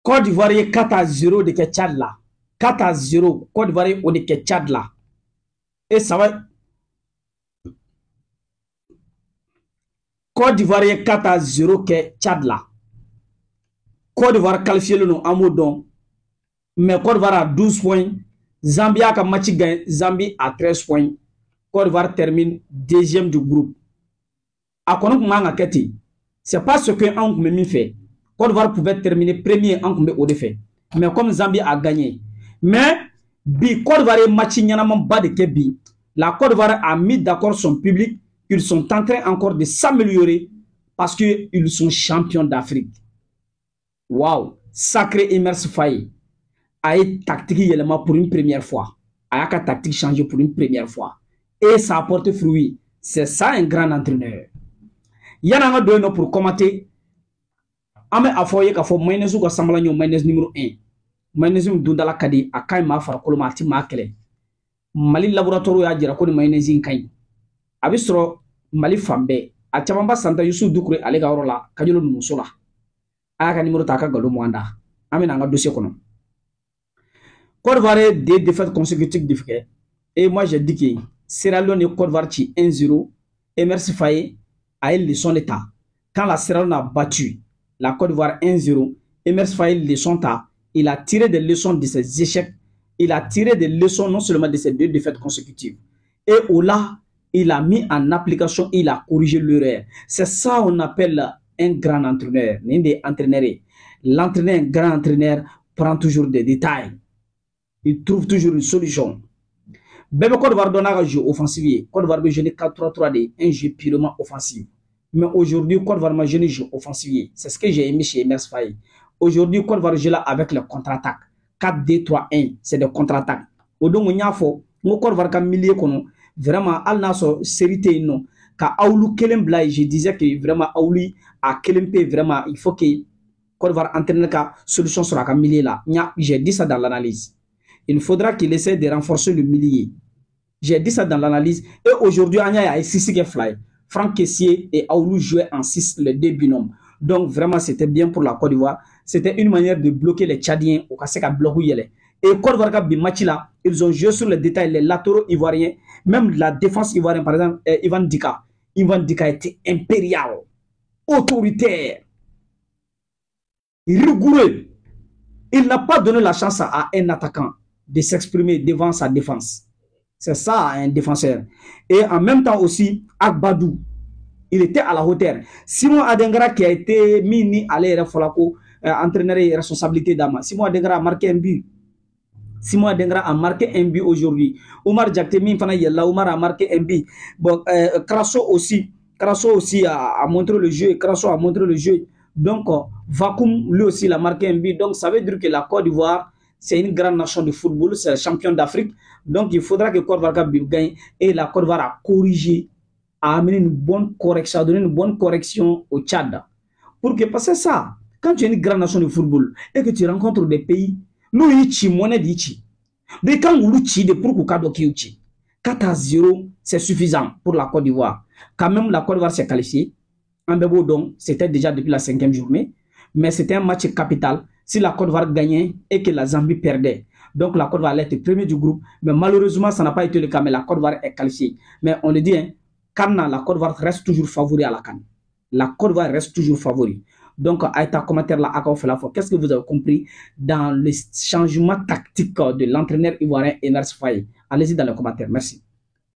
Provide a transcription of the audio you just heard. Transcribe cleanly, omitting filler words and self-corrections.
Côte d'Ivoire est 4-0 de Tchad là. 4-0. Côte d'Ivoire est au de Tchad là. Et ça va. Côte d'Ivoire est 4-0 que Tchad là. Côte d'Ivoire qualifié le nom Amoudon. Mais Côte d'Ivoire a 12 points. Zambie a match gagné. Zambie a 13 points. Côte d'Ivoire termine deuxième du groupe. C'est pas ce que Angoumé fait. Côte d'Ivoire pouvait terminer premier Angoumé au défait. Mais comme Zambie a gagné. Mais bi Côte d'Ivoire est match bas de Kebi. La Côte d'Ivoire a mis d'accord son public. Ils sont en train encore de s'améliorer parce qu'ils sont champions d'Afrique. Waouh! Sacré Emerse Faye a été tactique pour une première fois. A été tactique changé pour une première fois. Et ça a porté fruit. C'est ça un grand entraîneur. Il y en a deux pour commenter. Ame afoye ka fo mayonnaise ko sambala nyo mayonnaise numéro 1. Mayonnaise dundala kadi akay ma far ko ma ti makele. Mali laboratoire ya jira ko ni mayonnaise kay. Abisro Mali fambe a chamamba santa Youssou Doucouré ale ga la kajolo musola. Aka numéro taka galo mwanda. Ame na nga dossier kono. Côte d'Ivoire des défaites consécutives difficiles. Et moi j'ai dit que Sierra Leone et Côte d'Ivoire 1-0. Emerse Faye a eu leçon d'état. Quand la Sierra Leone a battu la Côte d'Ivoire 1-0, Emerse Faye leçon ta, il a tiré des leçons de ses échecs. Il a tiré des leçons non seulement de ces deux défaites consécutives. Et au là, il a mis en application, il a corrigé l'erreur. C'est ça qu'on appelle un grand entraîneur. L'entraîneur, un grand entraîneur, prend toujours des détails. Il trouve toujours une solution. Bébé Côte d'Ivoire donne un jeu offensif. Côte d'Ivoire a joué 4-3-3D, un jeu purement offensif. Mais aujourd'hui, Côte d'Ivoire a joué un jeu offensif. C'est ce que j'ai aimé chez Emerse Faye. Aujourd'hui, Côte d'Ivoire joue là avec le contre-attaque. 4-2-3-1, c'est des contre-attaques. Au-donc, on y a fait, Côte d'Ivoire a milieu vraiment, al naso sérité non. Ka Aoulou Kelem Blay, je disais que vraiment Aouli a Kelempe vraiment, il faut que Côte d'Ivoire entraîne la solution sur la milieu là. J'ai dit ça dans l'analyse. Il faudra qu'il essaie de renforcer le milieu. J'ai dit ça dans l'analyse. Et aujourd'hui, il y a 6 qui fly. Franck Kessié et Aoulou jouaient en 6, les deux binômes. Donc vraiment, c'était bien pour la Côte d'Ivoire. C'était une manière de bloquer les Tchadiens au cas où bloquer. Et Côte d'Ivoire, match là, ils ont joué sur les détails, les latéraux ivoiriens, même la défense ivoirienne, par exemple, Ivan Dika. Ivan Dika était impérial, autoritaire, rigoureux. Il n'a pas donné la chance à un attaquant de s'exprimer devant sa défense. C'est ça un défenseur. Et en même temps aussi, Agbadou, il était à la hauteur. Simon Adengara qui a été mis à l'air entraîneur et responsabilité d'Ama. Simon Adengara a marqué un but. Simon Adengara a marqué un but aujourd'hui. Omar Djaktemi Omar a marqué un but. Bon, Krasso aussi a montré le jeu. Krasso a montré le jeu. Donc, Vakoum, lui aussi, il a marqué un but. Donc, ça veut dire que la Côte d'Ivoire, c'est une grande nation de football. C'est le champion d'Afrique. Donc, il faudra que Côte d'Ivoire gagne. Et la Côte d'Ivoire a corrigé, a amené une bonne correction, a donné une bonne correction au Tchad. Pour que, parce que ça, quand tu es une grande nation de football et que tu rencontres des pays, nous, ici, monnaie d'ici. Mais quand vous l'utilisez de pour Koukado Kiuchi, 4-0, c'est suffisant pour la Côte d'Ivoire. Quand même, la Côte d'Ivoire s'est qualifiée. En Bebo, donc, c'était déjà depuis la 5e journée. Mais c'était un match capital. Si la Côte d'Ivoire gagnait et que la Zambie perdait. Donc, la Côte d'Ivoire allait être premier du groupe. Mais malheureusement, ça n'a pas été le cas. Mais la Côte d'Ivoire est qualifiée. Mais on le dit, hein, la Côte d'Ivoire reste toujours favori à la CAN. La Côte d'Ivoire reste toujours favori. Donc, à ta commentaire là, qu'est-ce que vous avez compris dans le changement tactique de l'entraîneur ivoirien Emerse Faye? Allez-y dans les commentaires. Merci.